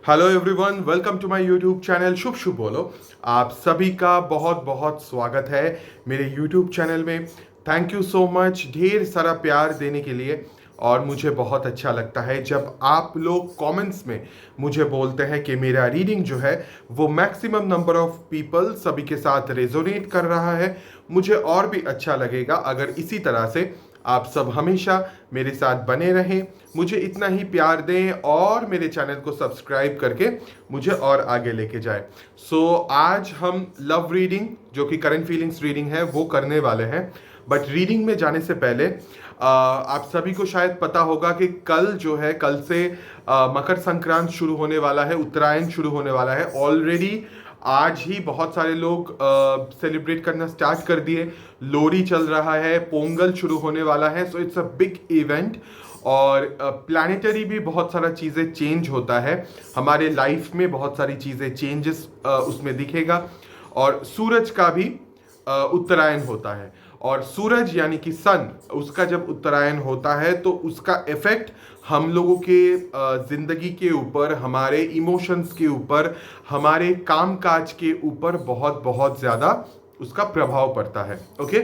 Hello everyone, welcome to my YouTube channel Shubh Shubh Bolo. आप सभी का बहुत बहुत स्वागत है मेरे यूट्यूब चैनल में। थैंक यू सो मच ढेर सारा प्यार देने के लिए। और मुझे बहुत अच्छा लगता है जब आप लोग कमेंट्स में मुझे बोलते हैं कि मेरा रीडिंग जो है वो मैक्सिमम नंबर ऑफ पीपल सभी के साथ रेजोनेट कर रहा है। मुझे और भी अच्छा लगेगा अगर इसी तरह से आप सब हमेशा मेरे साथ बने रहें, मुझे इतना ही प्यार दें और मेरे चैनल को सब्सक्राइब करके मुझे और आगे लेके जाए। आज हम लव रीडिंग जो कि करंट फीलिंग्स रीडिंग है वो करने वाले हैं। बट रीडिंग में जाने से पहले आप सभी को शायद पता होगा कि कल से मकर संक्रांत शुरू होने वाला है, उत्तरायण शुरू होने वाला है। ऑलरेडी आज ही बहुत सारे लोग सेलिब्रेट करना स्टार्ट कर दिए। लोहड़ी चल रहा है, पोंगल शुरू होने वाला है। So it's a big event. और प्लानिटरी भी बहुत सारा चीज़ें चेंज होता है हमारे लाइफ में, बहुत सारी चीज़ें चेंजेस उसमें दिखेगा। और सूरज का भी उत्तरायण होता है। और सूरज यानी कि सन, उसका जब उत्तरायण होता है तो उसका इफेक्ट हम लोगों के जिंदगी के ऊपर, हमारे इमोशंस के ऊपर, हमारे काम काज के ऊपर बहुत बहुत ज़्यादा उसका प्रभाव पड़ता है। ओके,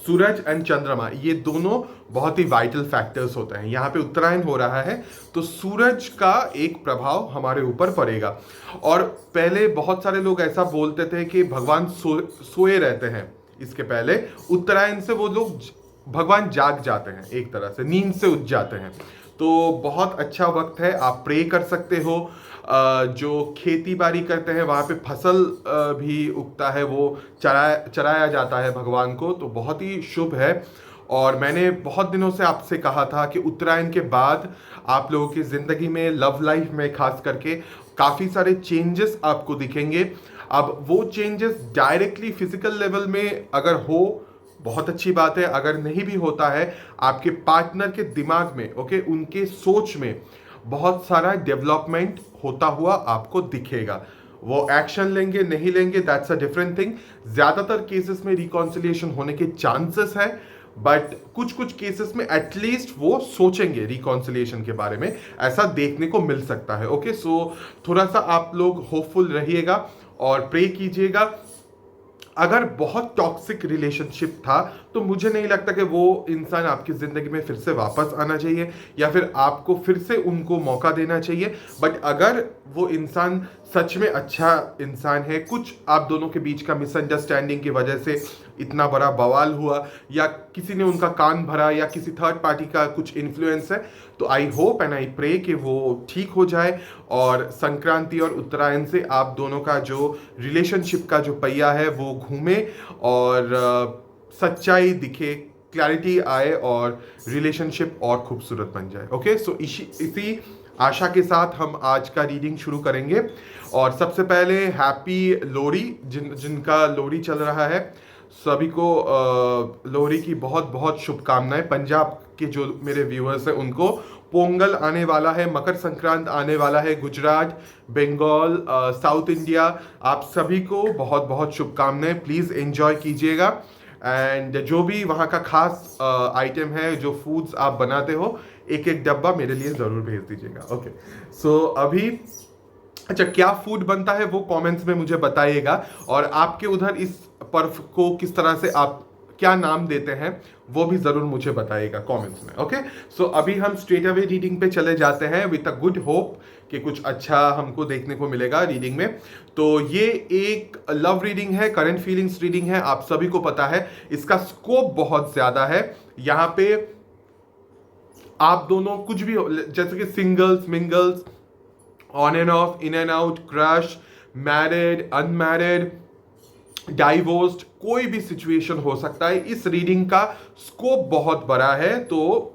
सूरज एंड चंद्रमा ये दोनों बहुत ही वाइटल फैक्टर्स होते हैं। यहाँ पे उत्तरायण हो रहा है तो सूरज का एक प्रभाव हमारे ऊपर पड़ेगा। और पहले बहुत सारे लोग ऐसा बोलते थे कि भगवान सोए रहते हैं। इसके पहले उत्तरायण से वो लोग भगवान जाग जाते हैं, एक तरह से नींद से उठ जाते हैं। तो बहुत अच्छा वक्त है, आप प्रे कर सकते हो। जो खेती बाड़ी करते हैं वहाँ पे फसल भी उगता है, वो चराया जाता है भगवान को, तो बहुत ही शुभ है। और मैंने बहुत दिनों से आपसे कहा था कि उत्तरायण के बाद आप लोगों की ज़िंदगी में, लव लाइफ में खास करके काफ़ी सारे चेंजेस आपको दिखेंगे। अब वो चेंजेस डायरेक्टली फिजिकल लेवल में अगर हो बहुत अच्छी बात है, अगर नहीं भी होता है आपके पार्टनर के दिमाग में, ओके, उनके सोच में बहुत सारा डेवलपमेंट होता हुआ आपको दिखेगा। वो एक्शन लेंगे नहीं लेंगे दैट्स अ डिफरेंट थिंग। ज्यादातर केसेस में रिकॉन्सिलिएशन होने के चांसेस है, बट कुछ कुछ केसेस में एटलीस्ट वो सोचेंगे रिकॉन्सिलिएशन के बारे में, ऐसा देखने को मिल सकता है। ओके, सो थोड़ा सा आप लोग होपफुल रहिएगा और प्रे कीजिएगा। अगर बहुत टॉक्सिक रिलेशनशिप था तो मुझे नहीं लगता कि वो इंसान आपकी ज़िंदगी में फिर से वापस आना चाहिए या फिर आपको फिर से उनको मौका देना चाहिए। बट अगर वो इंसान सच में अच्छा इंसान है, कुछ आप दोनों के बीच का मिसअंडरस्टैंडिंग की वजह से इतना बड़ा बवाल हुआ या किसी ने उनका कान भरा या किसी थर्ड पार्टी का कुछ इन्फ्लुएंस है, तो I hope and I pray कि वो ठीक हो जाए और संक्रांति और उत्तरायण से आप दोनों का जो रिलेशनशिप का जो पहिया है वो घूमे और सच्चाई दिखे, क्लैरिटी आए और रिलेशनशिप और खूबसूरत बन जाए। ओके, सो इसी आशा के साथ हम आज का रीडिंग शुरू करेंगे। और सबसे पहले हैप्पी लोहड़ी, जिनका लोहड़ी चल रहा है सभी को लोहड़ी की बहुत बहुत शुभकामनाएं। पंजाब के जो मेरे व्यूअर्स हैं उनको पोंगल आने वाला है, मकर संक्रांत आने वाला है, गुजरात, बंगाल, साउथ इंडिया, आप सभी को बहुत बहुत शुभकामनाएं। प्लीज़ एंजॉय कीजिएगा। एंड जो भी वहाँ का खास आइटम है, जो फूड्स आप बनाते हो, एक एक डब्बा मेरे लिए ज़रूर भेज दीजिएगा। ओके, सो अभी अच्छा क्या फूड बनता है वो कमेंट्स में मुझे बताइएगा। और आपके उधर इस पर्व को किस तरह से आप क्या नाम देते हैं वो भी जरूर मुझे बताइएगा कमेंट्स में। ओके, सो अभी हम स्ट्रेट अवे रीडिंग पे चले जाते हैं विद अ गुड होप कि कुछ अच्छा हमको देखने को मिलेगा रीडिंग में। तो ये एक लव रीडिंग है, करंट फीलिंग्स रीडिंग है, आप सभी को पता है इसका स्कोप बहुत ज्यादा है। यहाँ पे आप दोनों कुछ भी जैसे कि singles, mingles, on end of, in and out, crush, married, unmarried, divorced, कोई भी सिचुएशन हो सकता है। इस रीडिंग का स्कोप बहुत बड़ा है। तो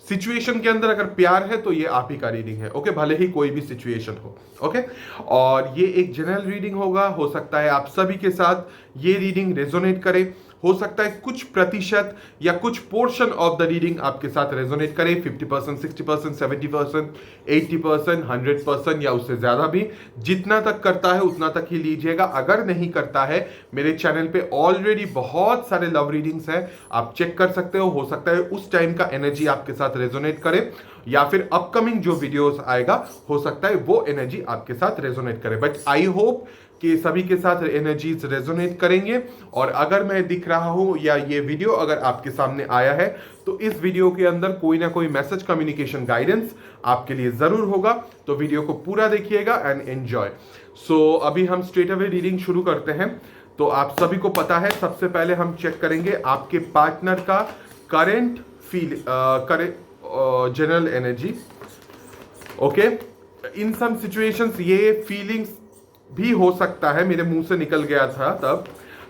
सिचुएशन के अंदर अगर प्यार है तो ये आप ही का रीडिंग है। ओके, भले ही कोई भी सिचुएशन हो। ओके, और ये एक जनरल रीडिंग होगा। हो सकता है आप सभी के साथ ये रीडिंग रेजोनेट करे, हो सकता है कुछ प्रतिशत या कुछ पोर्शन ऑफ द रीडिंग आपके साथ रेजोनेट करे, 50%, 60%, 70%, 80%, 100% या उससे ज्यादा भी। जितना तक करता है उतना तक ही लीजिएगा। अगर नहीं करता है, मेरे चैनल पे ऑलरेडी बहुत सारे लव रीडिंग्स हैं, आप चेक कर सकते हो सकता है उस टाइम का एनर्जी आपके साथ रेजोनेट करे। या फिर अपकमिंग जो वीडियोस आएगा हो सकता है वो एनर्जी आपके साथ रेजोनेट करे। बट आई होप कि सभी के साथ एनर्जीज रेजोनेट करेंगे। और अगर मैं दिख रहा हूं या ये वीडियो अगर आपके सामने आया है तो इस वीडियो के अंदर कोई ना कोई मैसेज, कम्युनिकेशन, गाइडेंस आपके लिए जरूर होगा। तो वीडियो को पूरा देखिएगा एंड एंजॉय। सो अभी हम स्ट्रेट अवे रीडिंग शुरू करते हैं। तो आप सभी को पता है सबसे पहले हम चेक करेंगे आपके पार्टनर का करेंट जनरल एनर्जी। ओके, इन सम सिचुएशंस ये फीलिंग्स भी हो सकता है, मेरे मुंह से निकल गया था तब,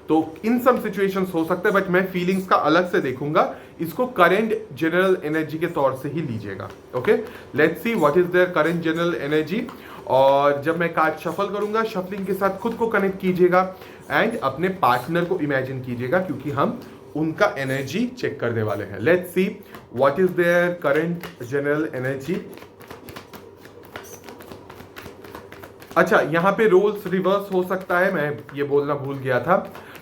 तो इन सम सिचुएशंस हो सकता है, बट मैं फीलिंग्स का अलग से देखूंगा। इसको करेंट जनरल एनर्जी के तौर से ही लीजिएगा। Okay, let's see what is their current general energy. और जब मैं कार्ड शफल करूंगा, शफलिंग के साथ खुद को कनेक्ट कीजिएगा एंड अपने पार्टनर को इमेजिन कीजिएगा, क्योंकि हम उनका एनर्जी चेक करने वाले हैं। Let's see what is their current general energy. अच्छा, यहाँ पे रोल्स रिवर्स हो सकता है, मैं ये बोलना भूल गया था।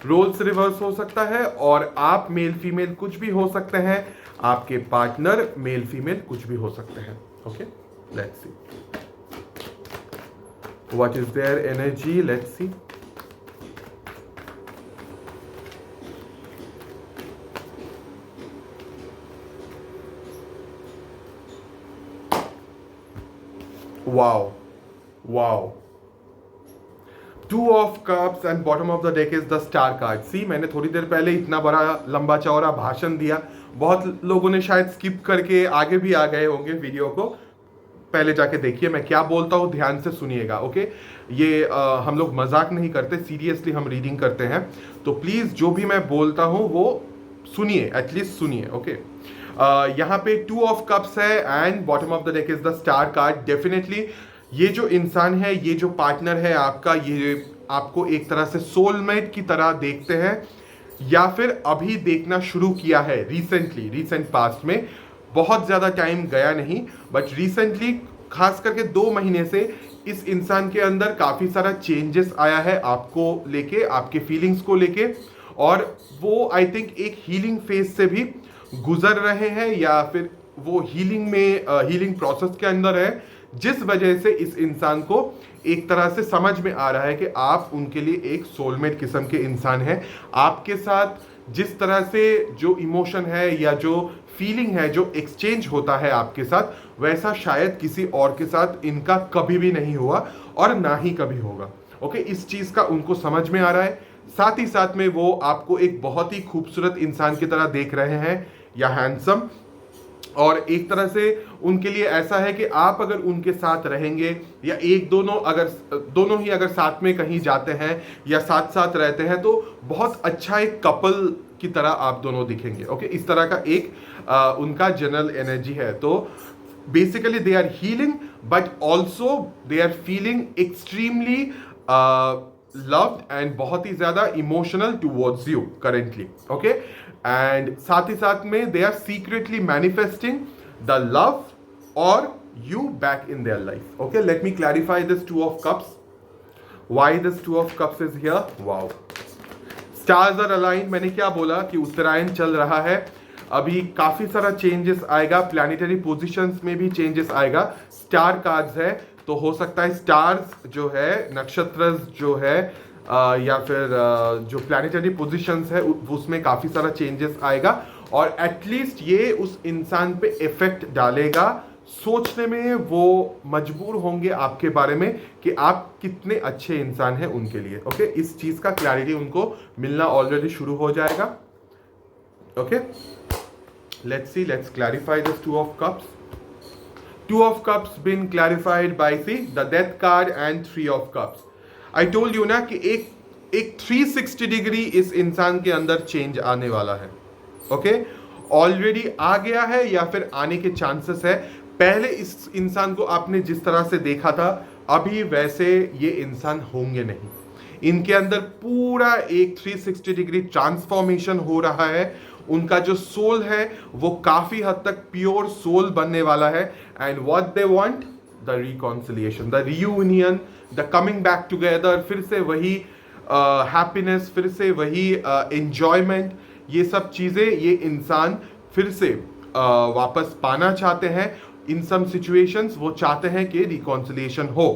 रोल्स रिवर्स हो सकता है और आप मेल फीमेल कुछ भी हो सकते हैं, आपके पार्टनर मेल फीमेल कुछ भी हो सकते हैं। Okay, let's see what is their energy. Let's see. Wow wow, two of cups and bottom of the deck is the star card. See, मैंने थोड़ी देर पहले इतना बड़ा लंबा चौड़ा भाषण दिया, बहुत लोगों ने शायद स्किप करके आगे भी आ गए होंगे वीडियो को। पहले जाके देखिए मैं क्या बोलता हूँ, ध्यान से सुनिएगा। ओके, ये हम लोग मजाक नहीं करते, सीरियसली हम रीडिंग करते हैं। तो प्लीज जो भी मैं बोलता हूँ वो सुनिए, एटलीस्ट सुनिए। ओके, यहाँ पे टू ऑफ कप्स है and bottom of the deck is the star card. Definitely ये जो इंसान है, ये जो पार्टनर है आपका, ये आपको एक तरह से सोलमेट की तरह देखते हैं या फिर अभी देखना शुरू किया है रिसेंटली, रिसेंट पास्ट में। बहुत ज़्यादा टाइम गया नहीं, बट रिसेंटली खास करके 2 महीने से इस इंसान के अंदर काफ़ी सारा चेंजेस आया है आपको लेके, आपके फीलिंग्स को लेके। और वो आई थिंक एक हीलिंग फेज से भी गुजर रहे हैं या फिर वो हीलिंग प्रोसेस के अंदर है, जिस वजह से इस इंसान को एक तरह से समझ में आ रहा है कि आप उनके लिए एक सोलमेट किस्म के इंसान हैं। आपके साथ जिस तरह से जो इमोशन है या जो फीलिंग है, जो एक्सचेंज होता है आपके साथ, वैसा शायद किसी और के साथ इनका कभी भी नहीं हुआ और ना ही कभी होगा। ओके, इस चीज का उनको समझ में आ रहा है। साथ ही साथ में वो आपको एक बहुत ही खूबसूरत इंसान की तरह देख रहे हैं या हैंडसम। और एक तरह से उनके लिए ऐसा है कि आप अगर उनके साथ रहेंगे या दोनों ही अगर साथ में कहीं जाते हैं या साथ साथ रहते हैं, तो बहुत अच्छा एक कपल की तरह आप दोनों दिखेंगे। ओके, इस तरह का एक उनका जनरल एनर्जी है। तो basically they are healing but also they are feeling extremely loved and बहुत ही ज्यादा emotional towards you currently. Okay, and साथ ही साथ में they are secretly manifesting the love और you back in their life. Okay, let me clarify this two of cups. Why this two of cups is here? Wow. Stars are aligned. मैंने क्या बोला कि उत्तरायण चल रहा है, अभी काफी सारा चेंजेस आएगा, प्लैनेटरी पोजीशंस में भी चेंजेस आएगा। स्टार कार्ड्स है तो हो सकता है स्टार्स जो है, नक्षत्र जो है या फिर जो प्लैनेटरी पोजीशंस है उसमें काफी सारा चेंजेस आएगा और एटलीस्ट ये उस इंसान पे इफेक्ट डालेगा। सोचने में वो मजबूर होंगे आपके बारे में कि आप कितने अच्छे इंसान हैं उनके लिए। ओके, इस चीज का क्लैरिटी उनको मिलना ऑलरेडी शुरू हो जाएगा। Okay, let's C, let's clarify this to of cups. Two of cups been clarified by see the death card and three of cups. I told you ना कि एक 360 डिग्री इस इंसान के अंदर चेंज आने वाला है। ओके, ऑलरेडी आ गया है या फिर आने के चांसेस है। पहले इस इंसान को आपने जिस तरह से देखा था, अभी वैसे ये इंसान होंगे नहीं। इनके अंदर पूरा एक 360 डिग्री ट्रांसफॉर्मेशन हो रहा है। उनका जो सोल है वो काफी हद तक प्योर सोल बनने वाला है। And what they want, the reconciliation, the reunion, the coming back together, फिर से वही हैप्पीनेस, फिर से वही एंजॉयमेंट, ये सब चीजें ये इंसान फिर से वापस पाना चाहते हैं। इन सम सिचुएशंस वो चाहते हैं कि रिकॉन्सिलिएशन हो।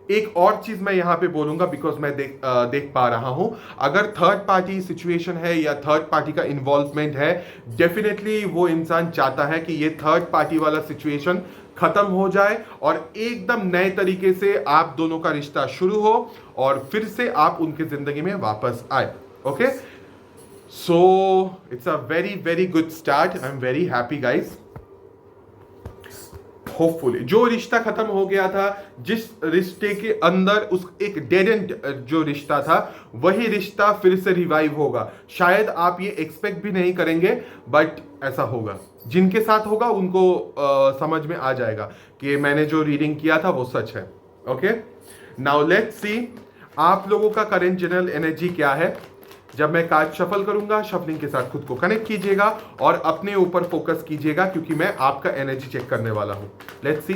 एक और चीज मैं यहां पे बोलूंगा, बिकॉज मैं देख पा रहा हूं, अगर थर्ड पार्टी सिचुएशन है या थर्ड पार्टी का इन्वॉल्वमेंट है, डेफिनेटली वो इंसान चाहता है कि ये थर्ड पार्टी वाला सिचुएशन खत्म हो जाए और एकदम नए तरीके से आप दोनों का रिश्ता शुरू हो और फिर से आप उनकी जिंदगी में वापस आए। Okay, so it's a very very good start. I am very happy guys. Hopefully जो रिश्ता खत्म हो गया था, जिस रिश्ते के अंदर उस एक डेड एंड जो रिश्ता था, वही रिश्ता फिर से रिवाइव होगा। शायद आप ये एक्सपेक्ट भी नहीं करेंगे, बट ऐसा होगा। जिनके साथ होगा उनको समझ में आ जाएगा कि मैंने जो रीडिंग किया था वो सच है। ओके, नाउ लेट्स सी आप लोगों का करेंट जनरल एनर्जी क्या है। जब मैं कार्ड शफल करूंगा, शफलिंग के साथ खुद को कनेक्ट कीजिएगा और अपने ऊपर फोकस कीजिएगा, क्योंकि मैं आपका एनर्जी चेक करने वाला हूं। Let's see,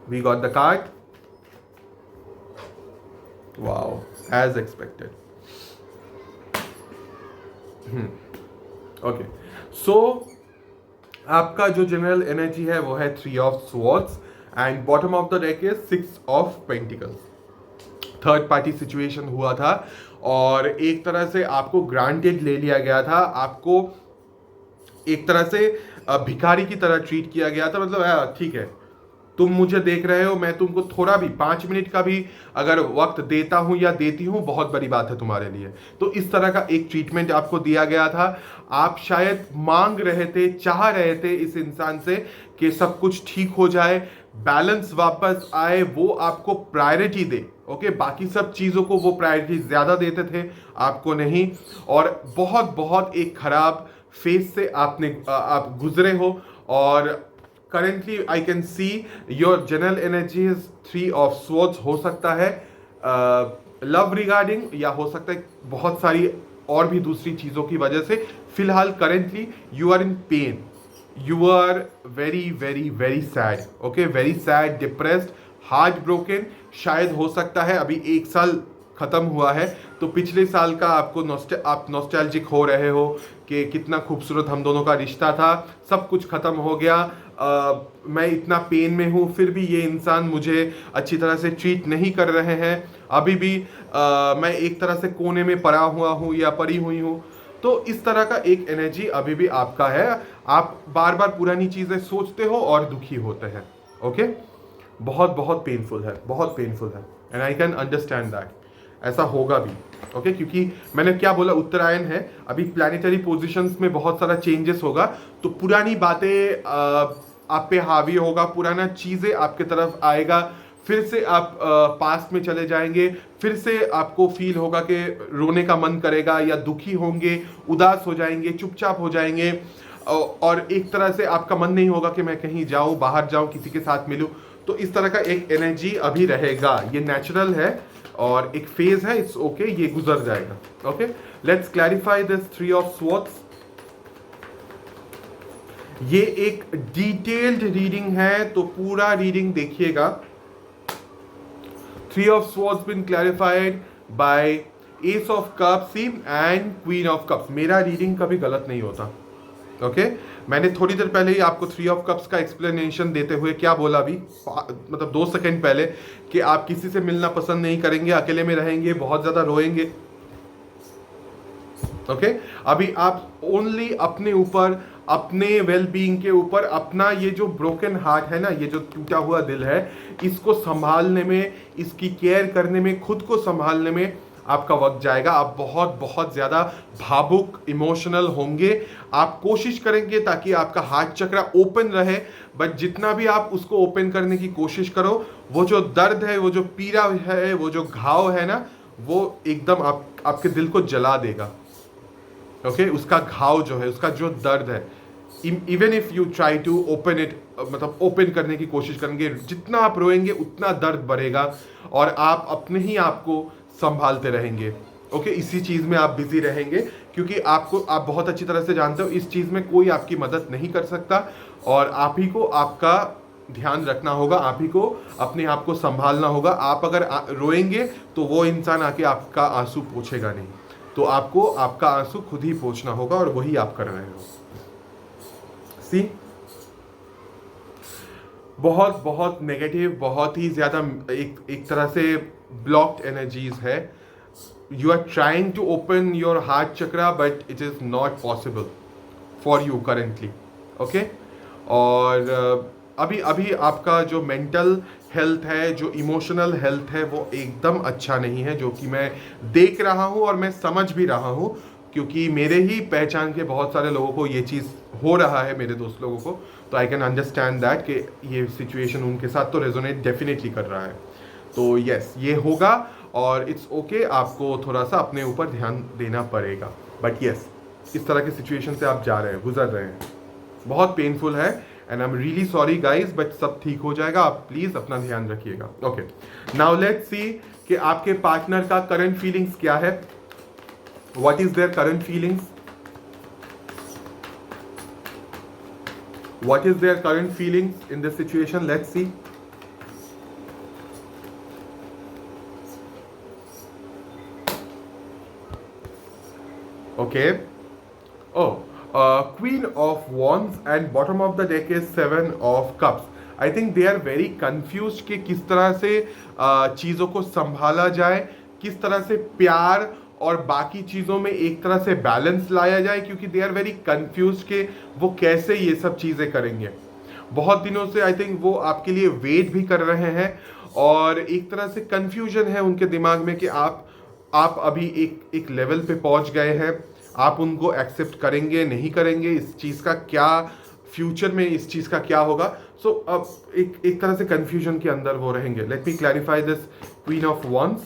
we got the card. Wow, as expected. Okay, so आपका जो जनरल एनर्जी है वो है 3 of swords and bottom of the deck is 6 of pentacles. Third party situation हुआ था और एक तरह से आपको ग्रांटेड ले लिया गया था, आपको एक तरह से भिखारी की तरह ट्रीट किया गया था। मतलब ठीक है, तुम मुझे देख रहे हो, मैं तुमको थोड़ा भी 5 मिनट का भी अगर वक्त देता हूं या देती हूं, बहुत बड़ी बात है तुम्हारे लिए। तो इस तरह का एक ट्रीटमेंट आपको दिया गया था। आप शायद मांग रहे थे, चाह रहे थे इस इंसान से कि सब कुछ ठीक हो जाए, बैलेंस वापस आए, वो आपको प्रायोरिटी दे। ओके, बाकी सब चीज़ों को वो प्रायोरिटी ज़्यादा देते थे, आपको नहीं। और बहुत बहुत एक खराब फेज से आप गुजरे हो और currently I can see your general energy is 3 of swords। हो सकता है लव रिगार्डिंग, या हो सकता है बहुत सारी और भी दूसरी चीज़ों की वजह से फिलहाल currently you are in pain, you are very very very sad. Okay, very sad, depressed, heart broken. शायद हो सकता है अभी 1 साल खत्म हुआ है तो पिछले साल का आप नॉस्टैल्जिक हो रहे हो कि कितना खूबसूरत हम दोनों का रिश्ता था, सब कुछ खत्म हो गया। मैं इतना पेन में हूँ, फिर भी ये इंसान मुझे अच्छी तरह से ट्रीट नहीं कर रहे हैं। अभी भी मैं एक तरह से कोने में पड़ा हुआ हूँ या पड़ी हुई हूँ। तो इस तरह का एक एनर्जी अभी भी आपका है। आप बार बार पुरानी चीज़ें सोचते हो और दुखी होते हैं। ओके, बहुत बहुत पेनफुल है, बहुत पेनफुल है, and I can understand that. ऐसा होगा भी। ओके, क्योंकि मैंने क्या बोला, उत्तरायण है, अभी प्लैनेटरी पोजीशंस में बहुत सारा चेंजेस होगा, तो पुरानी बातें आप पे हावी होगा, पुराना चीज़ें आपके तरफ आएगा, फिर से आप पास्ट में चले जाएंगे, फिर से आपको फील होगा कि रोने का मन करेगा या दुखी होंगे, उदास हो जाएंगे, चुपचाप हो जाएंगे, और एक तरह से आपका मन नहीं होगा कि मैं कहीं जाऊं, बाहर जाऊं, किसी के साथ मिलूं। तो इस तरह का एक एनर्जी अभी रहेगा, ये नेचुरल है और एक फेज है, इट्स ओके, ये गुजर जाएगा। Okay, let's clarify this 3 of swords. ये एक डिटेल्ड रीडिंग है, तो पूरा रीडिंग देखिएगा। 3 of swords been clarified by ace of cups and queen of cups. मेरा रीडिंग कभी गलत नहीं होता। ओके, मैंने थोड़ी देर पहले ही आपको 3 ऑफ कप्स का एक्सप्लेनेशन देते हुए क्या बोला अभी, मतलब 2 सेकंड पहले, कि आप किसी से मिलना पसंद नहीं करेंगे, अकेले में रहेंगे, बहुत ज़्यादा रोएंगे। ओके, अभी आप ओनली अपने ऊपर, अपने वेल बीइंग के ऊपर, अपना ये जो ब्रोकन हार्ट है ना, ये जो टूटा हुआ दिल है, इसको संभालने में, इसकी केयर करने में, खुद को संभालने में आपका वक्त जाएगा। आप बहुत बहुत ज़्यादा भावुक, इमोशनल होंगे। आप कोशिश करेंगे ताकि आपका हार्ट चक्र ओपन रहे, बट जितना भी आप उसको ओपन करने की कोशिश करो, वो जो दर्द है, वो जो पीड़ा है, वो जो घाव है ना, वो एकदम आपके दिल को जला देगा। ओके, उसका घाव जो है, उसका जो दर्द है, even if you try to open it, मतलब ओपन करने की कोशिश करेंगे, जितना आप रोएंगे उतना दर्द बढ़ेगा और आप अपने ही आप को संभालते रहेंगे। ओके, इसी चीज़ में आप बिजी रहेंगे, क्योंकि आप बहुत अच्छी तरह से जानते हो इस चीज़ में कोई आपकी मदद नहीं कर सकता और आप ही को आपका ध्यान रखना होगा, आप ही को अपने आप को संभालना होगा। आप अगर रोएंगे तो वो इंसान आके आपका आंसू पोंछेगा नहीं, तो आपको आपका आंसू खुद ही पोंछना होगा और वही आप कर रहे हो। सी, बहुत बहुत नेगेटिव, बहुत ही ज़्यादा एक तरह से ब्लॉक्ड एनर्जीज है. You are trying to open your heart chakra but it is not possible for you currently. Okay. और अभी अभी आपका जो मेंटल हेल्थ है, जो इमोशनल हेल्थ है, वो एकदम अच्छा नहीं है, जो कि मैं देख रहा हूँ और मैं समझ भी रहा हूँ, क्योंकि मेरे ही पहचान के बहुत सारे लोगों को ये चीज़ हो रहा है, मेरे दोस्त लोगों को. तो आई कैन अंडरस्टैंड दैट कि ये सिचुएशन उनके साथ तो रेजोनेट डेफिनेटली कर रहा है. तो यस, ये होगा और इट्स ओके. आपको थोड़ा सा अपने ऊपर ध्यान देना पड़ेगा. बट यस, इस तरह के सिचुएशन से आप जा रहे हैं, गुजर रहे हैं, बहुत पेनफुल है. And I am really sorry guys, but सब ठीक हो जाएगा. आप प्लीज अपना ध्यान रखिएगा. ओके, नाउ लेट्स सी कि आपके पार्टनर का करंट फीलिंग्स क्या है. What is their current feelings? What is their current feelings in this situation? Let's see. Okay. Oh, Queen of Wands and bottom of the deck is Seven of Cups. I think they are very confused कि किस तरह से चीज़ों को संभाला जाए, किस तरह से प्यार और बाकी चीज़ों में एक तरह से बैलेंस लाया जाए, क्योंकि दे आर वेरी कंफ्यूज कि वो कैसे ये सब चीज़ें करेंगे. बहुत दिनों से आई थिंक वो आपके लिए वेट भी कर रहे हैं और एक तरह से कंफ्यूजन है उनके दिमाग में कि आप अभी एक लेवल पे पहुंच गए हैं. आप उनको एक्सेप्ट करेंगे, नहीं करेंगे, इस चीज़ का क्या फ्यूचर में इस चीज़ का क्या होगा. सो अब एक तरह से कंफ्यूजन के अंदर वो रहेंगे. Let me clarify this queen of wands.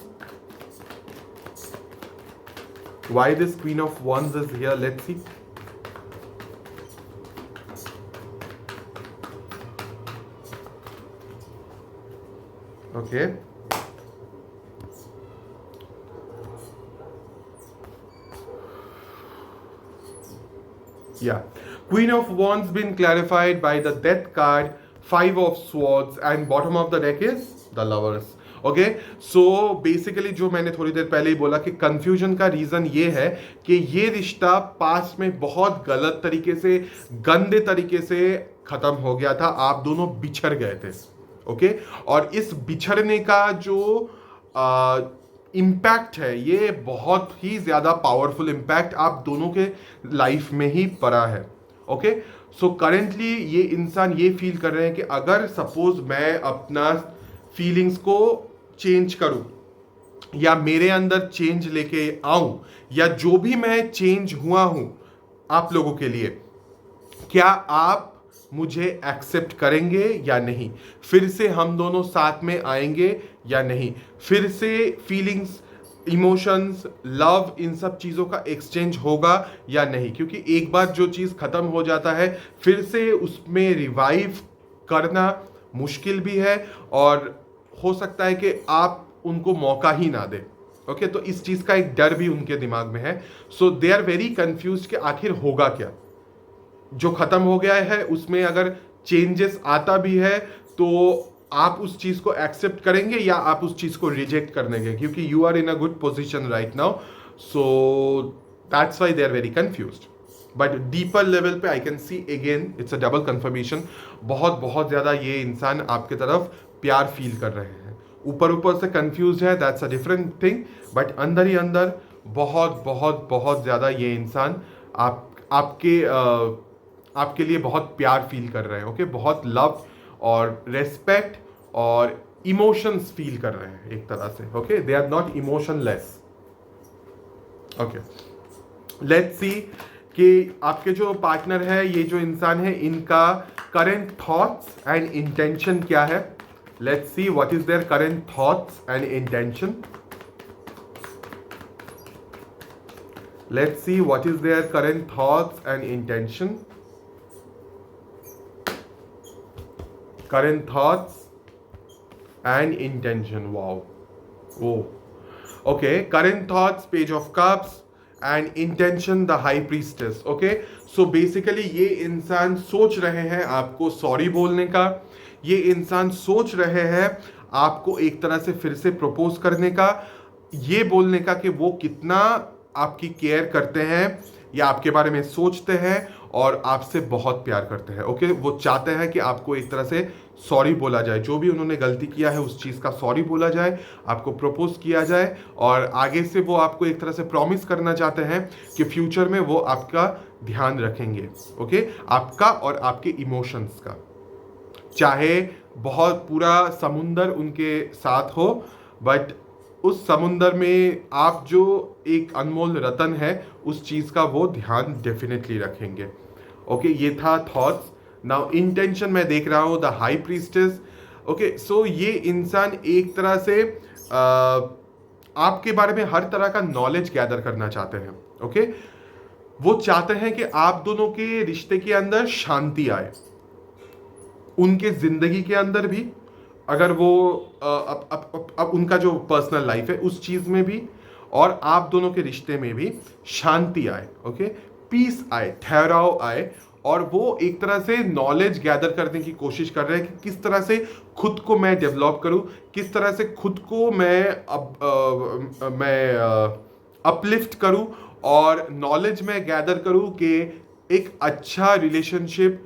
Why this queen of wands is here? Let's see. Okay. Yeah. Queen of Wands been clarified by the Death card, Five of Swords, and bottom of the deck is the Lovers. Okay, so basically जो मैंने थोड़ी देर पहले ही बोला कि confusion का reason ये है कि ये रिश्ता पास्ट में बहुत गलत तरीके से, गंदे तरीके से खत्म हो गया था. आप दोनों बिछड़ गए थे. ओके, और इस बिछड़ने का जो इम्पैक्ट है, ये बहुत ही ज़्यादा पावरफुल इम्पैक्ट आप दोनों के लाइफ में ही पड़ा है. ओके, सो करेंटली ये इंसान ये फील कर रहे हैं कि अगर सपोज मैं अपना फीलिंग्स को चेंज करूं या मेरे अंदर चेंज लेके आऊं, या जो भी मैं चेंज हुआ हूं आप लोगों के लिए, क्या आप मुझे एक्सेप्ट करेंगे या नहीं? फिर से हम दोनों साथ में आएंगे या नहीं? फिर से फीलिंग्स, इमोशंस, लव, इन सब चीज़ों का एक्सचेंज होगा या नहीं? क्योंकि एक बार जो चीज़ ख़त्म हो जाता है, फिर से उसमें रिवाइव करना मुश्किल भी है और हो सकता है कि आप उनको मौका ही ना दें. ओके, तो इस चीज़ का एक डर भी उनके दिमाग में है. सो दे आर वेरी कंफ्यूज कि आखिर होगा क्या. जो खत्म हो गया है उसमें अगर चेंजेस आता भी है तो आप उस चीज को एक्सेप्ट करेंगे या आप उस चीज को रिजेक्ट कर देंगे, क्योंकि you are in a good position right now. So that's why they are very confused. But deeper level पे I can see again it's a double confirmation. बहुत बहुत ज्यादा ये इंसान आपके तरफ प्यार फील कर रहे हैं. ऊपर ऊपर से कंफ्यूज है, that's a different thing, but अंदर ही अंदर बहुत बहुत बहुत ज्यादा ये इंसान आपके लिए बहुत प्यार फील कर रहे हैं. ओके, बहुत लव और रेस्पेक्ट और इमोशंस फील कर रहे हैं एक तरह से. Okay, they are not emotionless. Okay, let's see कि आपके जो पार्टनर है, ये जो इंसान है, इनका करंट थॉट्स एंड इंटेंशन क्या है. Let's see what is their current thoughts and intention. Let's see what is their current thoughts and intention. Current thoughts and intention. Wow. Oh. Okay. Current thoughts, Page of Cups, and intention, the High Priestess. Okay. So basically ये इंसान सोच रहे हैं आपको sorry बोलने का. ये इंसान सोच रहे हैं आपको एक तरह से फिर से प्रपोज करने का, ये बोलने का कि वो कितना आपकी केयर करते हैं ये आपके बारे में सोचते हैं और आपसे बहुत प्यार करते हैं। ओके, वो चाहते हैं कि आपको एक तरह से सॉरी बोला जाए, जो भी उन्होंने गलती किया है उस चीज़ का सॉरी बोला जाए, आपको प्रपोज किया जाए, और आगे से वो आपको एक तरह से प्रॉमिस करना चाहते हैं कि फ्यूचर में वो आपका ध्यान रखेंगे। ओके, आपका और आपके इमोशंस का, चाहे बहुत पूरा समुंदर उनके साथ हो, बट उस समुंदर में आप जो एक अनमोल रतन है उस चीज़ का वो ध्यान डेफिनेटली रखेंगे। ओके, ये था थॉट्स। नाउ इंटेंशन मैं देख रहा हूँ द हाई प्रीस्टेस। ओके, सो ये इंसान एक तरह से आपके बारे में हर तरह का नॉलेज गैदर करना चाहते हैं। ओके, वो चाहते हैं कि आप दोनों के रिश्ते के अंदर शांति आए, उनके जिंदगी के अंदर भी, अगर वो अब उनका जो पर्सनल लाइफ है उस चीज में भी, और आप दोनों के रिश्ते में भी शांति आए। ओके, पीस आए, ठहराव आए, और वो एक तरह से नॉलेज गैदर करने की कोशिश कर रहे हैं कि किस तरह से खुद को मैं डेवलप करूं, किस तरह से खुद को मैं अपलिफ्ट करूं, और नॉलेज में गैदर करूं कि एक अच्छा रिलेशनशिप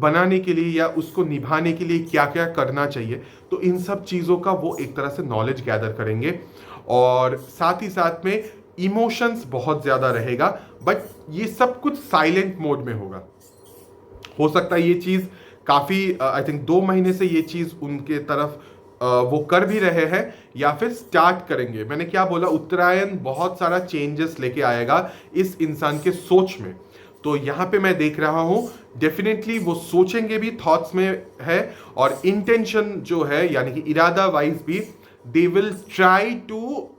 बनाने के लिए या उसको निभाने के लिए क्या क्या करना चाहिए। तो इन सब चीज़ों का वो एक तरह से नॉलेज गैदर करेंगे, और साथ ही साथ में इमोशंस बहुत ज़्यादा रहेगा, बट ये सब कुछ साइलेंट मोड में होगा। हो सकता है ये चीज़ काफ़ी आई थिंक 2 महीने से ये चीज़ उनके तरफ वो कर भी रहे हैं या फिर स्टार्ट करेंगे। मैंने क्या बोला, उत्तरायण बहुत सारा चेंजेस लेके आएगा इस इंसान के सोच में। तो यहाँ पे मैं देख रहा हूँ डेफिनेटली वो सोचेंगे भी, थॉट्स में है, और इंटेंशन जो है यानी कि इरादा वाइज भी, they will try to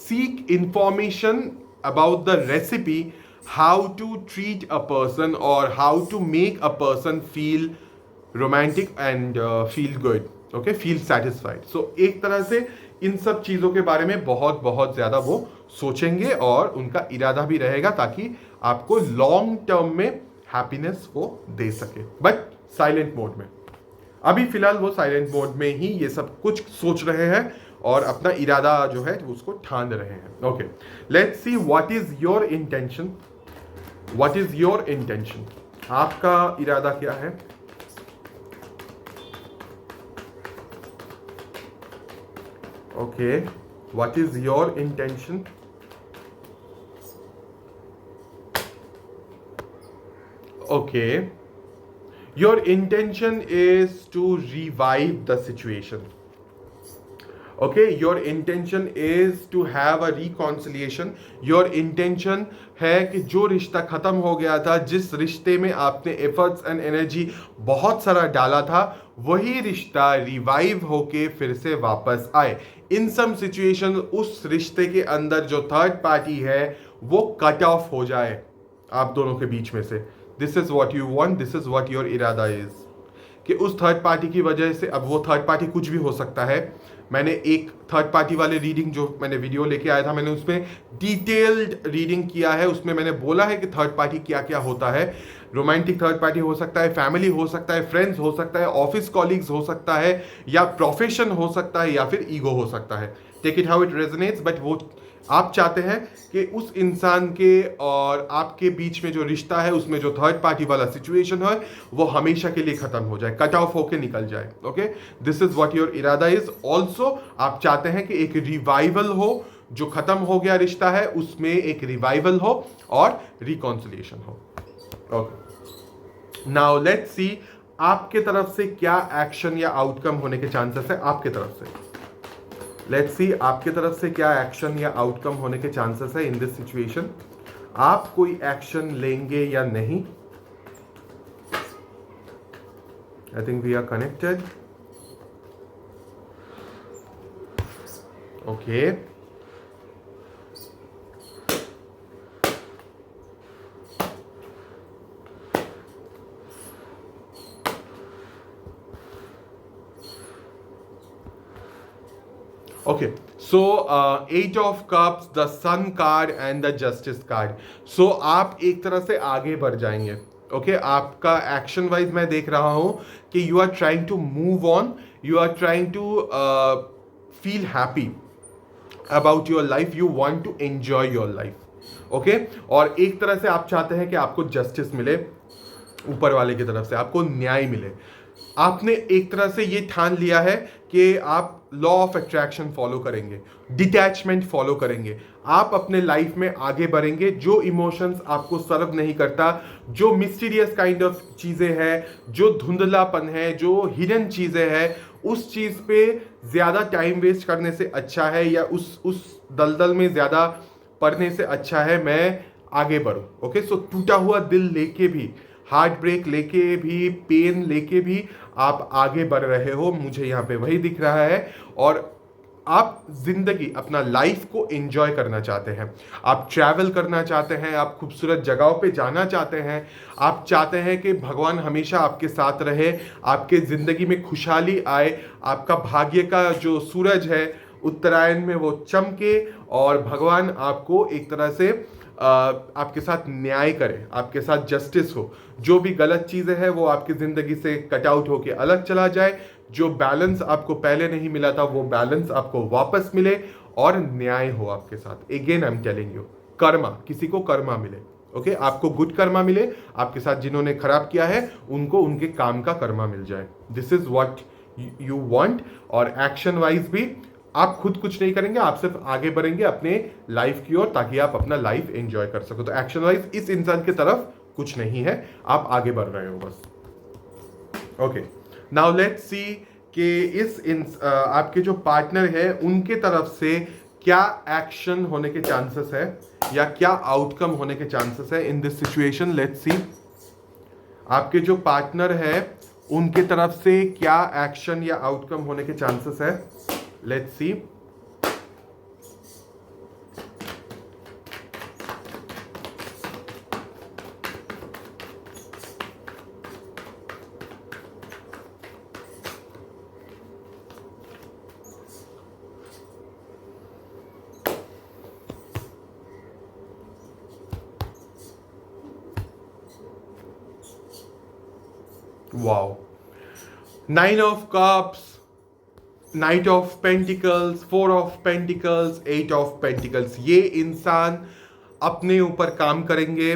seek information about the recipe, how to treat a person or how to make a person feel romantic and feel good, okay, feel satisfied. So एक तरह से इन सब चीज़ों के बारे में बहुत बहुत ज़्यादा वो सोचेंगे, और उनका इरादा भी रहेगा ताकि आपको लॉन्ग टर्म में हैप्पीनेस वो दे सके, बट साइलेंट मोड में। अभी फिलहाल वो साइलेंट मोड में ही ये सब कुछ सोच रहे हैं और अपना इरादा जो है उसको ठान रहे हैं। Okay, let's see what is your intention, what is your intention, आपका इरादा क्या है। Okay, what is your intention. Okay, your intention is to revive the situation. Okay, your intention is to have a reconciliation. Your intention है कि जो रिश्ता खत्म हो गया था, जिस रिश्ते में आपने एफर्ट्स एंड एनर्जी बहुत सारा डाला था, वही रिश्ता रिवाइव होके फिर से वापस आए। इन सम सिचुएशन उस रिश्ते के अंदर जो थर्ड पार्टी है वो कट ऑफ हो जाए आप दोनों के बीच में से। This is what you want, this is what your इरादा इज, कि उस थर्ड पार्टी की वजह से, अब वो थर्ड पार्टी कुछ भी हो सकता है। मैंने एक थर्ड पार्टी वाले रीडिंग जो मैंने वीडियो लेके आया था, मैंने उसमें डिटेल्ड रीडिंग किया है। उसमें मैंने बोला है कि थर्ड पार्टी क्या क्या होता है। रोमांटिक थर्ड पार्टी हो सकता है, फैमिली हो सकता है, फ्रेंड्स हो सकता है, ऑफिस कॉलीग्स हो सकता है, या प्रोफेशन हो सकता है, या फिर ईगो हो सकता है। Take it how it resonates, but वो आप चाहते हैं कि उस इंसान के और आपके बीच में जो रिश्ता है उसमें जो थर्ड पार्टी वाला सिचुएशन है वो हमेशा के लिए खत्म हो जाए, कट ऑफ होके निकल जाए। Okay, this is what your इरादा इज। ऑल्सो आप चाहते हैं कि एक रिवाइवल हो, जो खत्म हो गया रिश्ता है उसमें एक रिवाइवल हो और रिकॉन्सिलिएशन हो। ओके, नाउ लेट्स सी आपके तरफ से क्या एक्शन या आउटकम होने के चांसेस है। आपके तरफ से लेट्स सी आपके तरफ से क्या एक्शन या आउटकम होने के चांसेस है इन दिस सिचुएशन। आप कोई एक्शन लेंगे या नहीं। I think we are connected. Okay, okay, so 8 of cups, the sun card and the justice card. So आप एक तरह से आगे बढ़ जाएंगे। ओके, आपका एक्शन वाइज मैं देख रहा हूं कि you are trying to move on, you are trying to feel happy about your life, you want to enjoy your life. Okay. और एक तरह से आप चाहते हैं कि आपको जस्टिस मिले, ऊपर वाले की तरफ से आपको न्याय मिले। आपने एक तरह से ये ठान लिया है कि आप लॉ ऑफ अट्रैक्शन फॉलो करेंगे, डिटैचमेंट फॉलो करेंगे, आप अपने लाइफ में आगे बढ़ेंगे। जो इमोशंस आपको सर्व नहीं करता, जो मिस्टीरियस काइंड ऑफ चीजें हैं, जो धुंधलापन है, जो हिडन चीजें हैं, उस चीज पे ज्यादा टाइम वेस्ट करने से अच्छा है, या उस दलदल में ज्यादा पढ़ने से अच्छा है मैं आगे बढ़ूं। ओके, सो टूटा हुआ दिल लेके भी, हार्ट ब्रेक लेके भी, पेन लेके भी आप आगे बढ़ रहे हो, मुझे यहाँ पे वही दिख रहा है। और आप जिंदगी, अपना लाइफ को एंजॉय करना चाहते हैं, आप ट्रैवल करना चाहते हैं, आप खूबसूरत जगहों पे जाना चाहते हैं, आप चाहते हैं कि भगवान हमेशा आपके साथ रहे, आपके जिंदगी में खुशहाली आए, आपका भाग्य का जो सूरज है उत्तरायण में वो चमके, और भगवान आपको एक तरह से आपके साथ न्याय करे, आपके साथ जस्टिस हो। जो भी गलत चीजें हैं वो आपकी जिंदगी से कट आउट होके अलग चला जाए, जो बैलेंस आपको पहले नहीं मिला था वो बैलेंस आपको वापस मिले, और न्याय हो आपके साथ। Again I am telling you, Karma, किसी को कर्मा मिले। ओके, आपको गुड कर्मा मिले, आपके साथ जिन्होंने खराब किया है उनको उनके काम का कर्मा मिल जाए। This is what you want. और एक्शन वाइज भी आप खुद कुछ नहीं करेंगे, आप सिर्फ आगे बढ़ेंगे अपने लाइफ की ओर, ताकि आप अपना लाइफ एंजॉय कर सको। तो एक्शन वाइज इस इंसान की तरफ कुछ नहीं है, आप आगे बढ़ रहे हो बस। ओके, नाउ लेट्स सी कि आपके जो पार्टनर है उनके तरफ से क्या एक्शन होने के चांसेस है, या क्या आउटकम होने के चांसेस है in this situation. Let's see आपके जो पार्टनर है उनके तरफ से क्या एक्शन या आउटकम होने के चांसेस है। Let's see. Wow, 9 of cups, night of pentacles, 4 of pentacles, 8 of pentacles. ये इंसान अपने ऊपर काम करेंगे,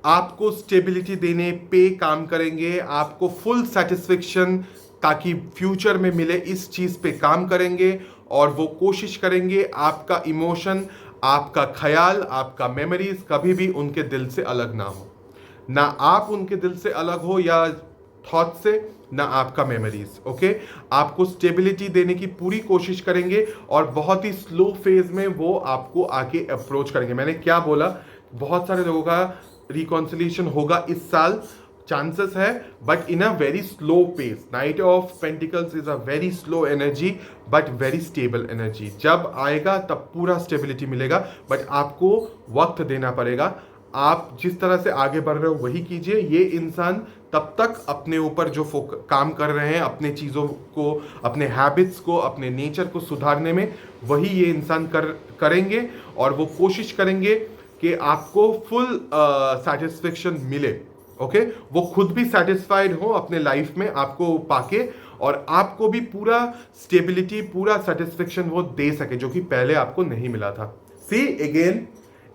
आपको स्टेबिलिटी देने पे काम करेंगे, आपको फुल सेटिस्फेक्शन ताकि फ्यूचर में मिले इस चीज़ पे काम करेंगे। और वो कोशिश करेंगे आपका इमोशन, आपका ख्याल, आपका मेमोरीज कभी भी उनके दिल से अलग ना हो, ना आप उनके दिल से अलग हो या थॉट से, ना आपका मेमोरीज। ओके, आपको स्टेबिलिटी देने की पूरी कोशिश करेंगे, और बहुत ही स्लो फेज में वो आपको आके अप्रोच करेंगे। मैंने क्या बोला, बहुत सारे लोगों का रिकॉन्सिलिएशन होगा इस साल, चांसेस है, but in a very slow pace. Night of pentacles is a very slow energy but very stable energy. जब आएगा तब पूरा स्टेबिलिटी मिलेगा, बट आपको वक्त देना पड़ेगा। आप जिस तरह से आगे बढ़ रहे हो वही कीजिए। ये इंसान तब तक अपने ऊपर जो काम कर रहे हैं, अपने चीज़ों को, अपने हैबिट्स को, अपने नेचर को सुधारने में, वही ये इंसान करेंगे। और वो कोशिश करेंगे कि आपको फुल सेटिस्फेक्शन मिले। ओके, वो खुद भी सेटिस्फाइड हो अपने लाइफ में आपको पाके, और आपको भी पूरा स्टेबिलिटी, पूरा सेटिस्फेक्शन वो दे सके, जो कि पहले आपको नहीं मिला था। सी अगेन,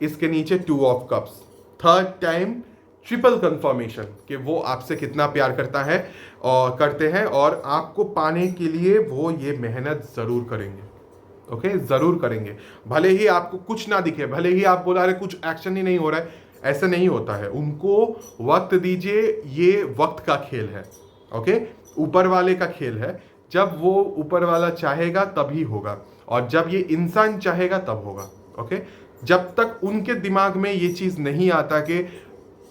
इसके नीचे 2 of cups, third time triple confirmation कि वो आपसे कितना प्यार करता है और करते हैं, और आपको पाने के लिए वो ये मेहनत जरूर करेंगे। ओके, जरूर करेंगे। भले ही आपको कुछ ना दिखे, भले ही आप बोला रहे कुछ एक्शन ही नहीं हो रहा है, ऐसा नहीं होता है। उनको वक्त दीजिए, ये वक्त का खेल है। ओके, ऊपर वाले का खेल है। जब वो ऊपर वाला चाहेगा तभी होगा, और जब ये इंसान चाहेगा तब होगा। ओके, जब तक उनके दिमाग में ये चीज़ नहीं आता कि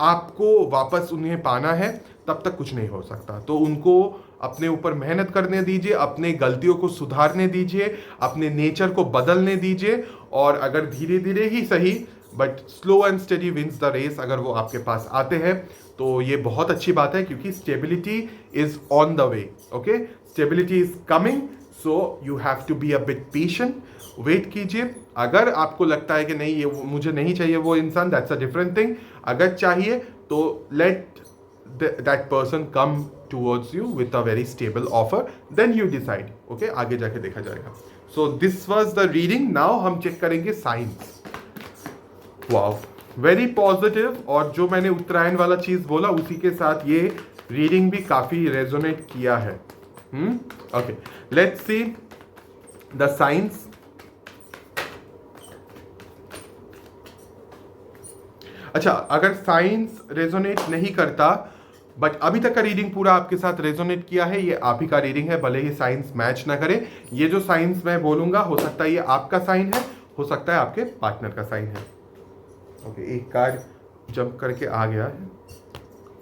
आपको वापस उन्हें पाना है, तब तक कुछ नहीं हो सकता। तो उनको अपने ऊपर मेहनत करने दीजिए, अपने गलतियों को सुधारने दीजिए, अपने नेचर को बदलने दीजिए, और अगर धीरे धीरे ही सही, but slow and steady wins the race, अगर वो आपके पास आते हैं तो ये बहुत अच्छी बात है, क्योंकि stability is on the way. Okay, stability is coming, so you have to be a bit patient, wait कीजिए। अगर आपको लगता है कि नहीं, ये मुझे नहीं चाहिए वो इंसान, दैट्स अ डिफरेंट थिंग। अगर चाहिए तो let that person come towards you with a very stable offer, then you decide. Okay, आगे जाके देखा जाएगा। So this was the reading. Now हम चेक करेंगे साइंस। Wow, very positive. और जो मैंने उत्तरायण वाला चीज बोला उसी के साथ ये रीडिंग भी काफी रेजोनेट किया है। Okay, let's see the science. अच्छा, अगर साइंस रेजोनेट नहीं करता बट अभी तक का रीडिंग पूरा आपके साथ रेजोनेट किया है, ये आप ही का रीडिंग है, भले ही साइंस मैच ना करे। ये जो साइंस मैं बोलूंगा हो सकता है ये आपका साइन है, हो सकता है आपके पार्टनर का साइन है। ओके, एक कार्ड जंप करके आ गया है।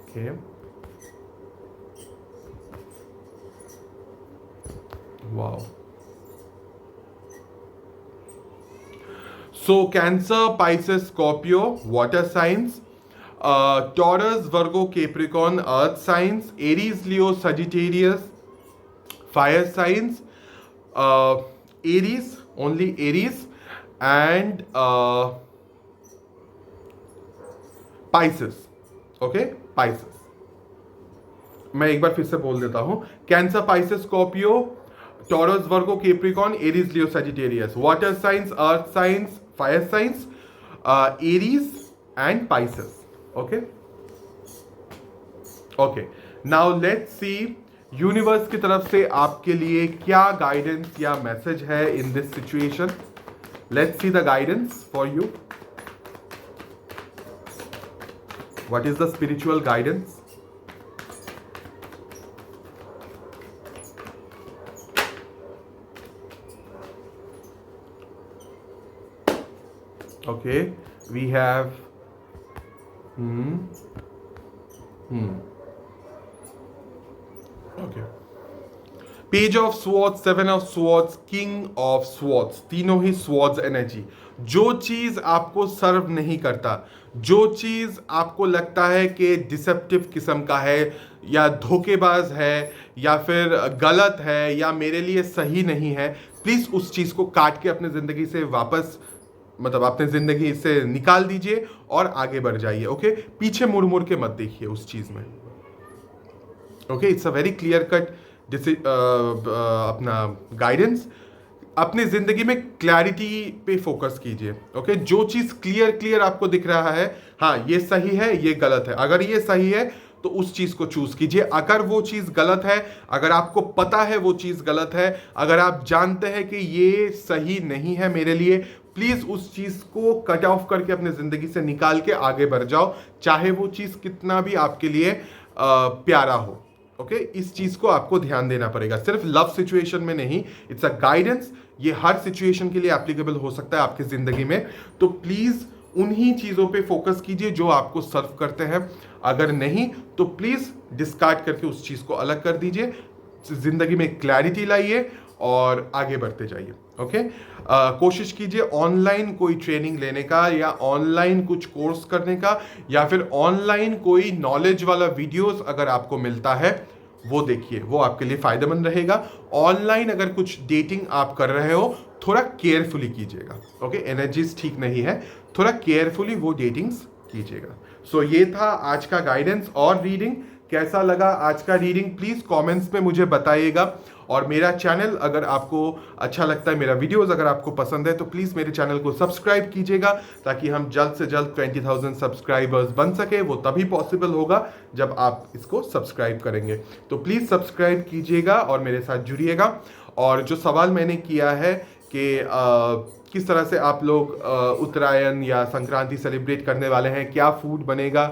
Okay, wow. So cancer, Pisces, Scorpio water science, taurus, Virgo, Capricorn earth science, Aries, Leo, Sagittarius fire science, Aries, only Aries, and Pisces. Okay, Pisces मैं एक बार फिर से बोल देता हूं। Cancer, Pisces, Scorpio, taurus, Virgo, Capricorn, Aries, Leo, Sagittarius, water science, earth science, fire science, Aries and Pisces. Okay okay, now let's see universe की तरफ से आपके लिए क्या गाइडेंस या मैसेज है in this situation. Let's see the guidance for you. What is the spiritual guidance? Okay, we have okay, page of swords, seven of swords, king of swords, तीनों ही swords energy. जो चीज आपको सर्व नहीं करता, जो चीज आपको लगता है कि डिसेप्टिव किस्म का है या धोखेबाज है या फिर गलत है या मेरे लिए सही नहीं है, प्लीज उस चीज को काट के अपने जिंदगी से वापस, मतलब अपने जिंदगी से निकाल दीजिए और आगे बढ़ जाइए। ओके, पीछे मुड़ मुड़ के मत देखिए उस चीज में। Okay, it's a very clear cut अपना गाइडेंस। अपनी जिंदगी में क्लैरिटी पे फोकस कीजिए। ओके, जो चीज क्लियर आपको दिख रहा है, हाँ ये सही है ये गलत है, अगर ये सही है तो उस चीज को चूज कीजिए। अगर वो चीज गलत है, अगर आपको पता है वो चीज गलत है, अगर आप जानते हैं कि ये सही नहीं है मेरे लिए, प्लीज उस चीज को कट ऑफ करके अपने जिंदगी से निकाल के आगे बढ़ जाओ, चाहे वो चीज कितना भी आपके लिए प्यारा हो। ओके, इस चीज को आपको ध्यान देना पड़ेगा, सिर्फ लव सिचुएशन में नहीं, इट्स अ गाइडेंस। ये हर सिचुएशन के लिए एप्लीकेबल हो सकता है आपकी जिंदगी में। तो प्लीज उन्हीं चीजों पे फोकस कीजिए जो आपको सर्व करते हैं। अगर नहीं तो प्लीज डिस्कार्ड करके उस चीज को अलग कर दीजिए, जिंदगी में क्लैरिटी लाइए और आगे बढ़ते जाइए। ओके, कोशिश कीजिए ऑनलाइन कोई ट्रेनिंग लेने का या ऑनलाइन कुछ कोर्स करने का या फिर ऑनलाइन कोई नॉलेज वाला वीडियोस अगर आपको मिलता है वो देखिए, वो आपके लिए फायदेमंद रहेगा। ऑनलाइन अगर कुछ डेटिंग आप कर रहे हो थोड़ा केयरफुली कीजिएगा। ओके, एनर्जीज ठीक नहीं है, थोड़ा केयरफुली वो डेटिंग्स कीजिएगा। सो ये था आज का गाइडेंस और रीडिंग। कैसा लगा आज का रीडिंग प्लीज कमेंट्स में मुझे बताइएगा। और मेरा चैनल अगर आपको अच्छा लगता है, मेरा वीडियोस अगर आपको पसंद है तो प्लीज़ मेरे चैनल को सब्सक्राइब कीजिएगा, ताकि हम जल्द से जल्द 20,000 सब्सक्राइबर्स बन सके। वो तभी पॉसिबल होगा जब आप इसको सब्सक्राइब करेंगे। तो प्लीज़ सब्सक्राइब कीजिएगा और मेरे साथ जुड़िएगा। और जो सवाल मैंने किया है कि किस तरह से आप लोग उत्तरायण या संक्रांति सेलिब्रेट करने वाले हैं, क्या फूड बनेगा,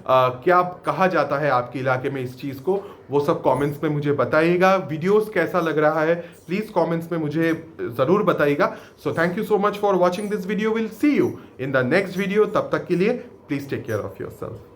क्या कहा जाता है आपके इलाके में इस चीज़ को, वो सब कमेंट्स में मुझे बताइएगा। वीडियोस कैसा लग रहा है प्लीज़ कमेंट्स में मुझे ज़रूर बताइएगा। So thank you so much for watching this video. Will see you in the next video. तब तक के लिए please take care of yourself.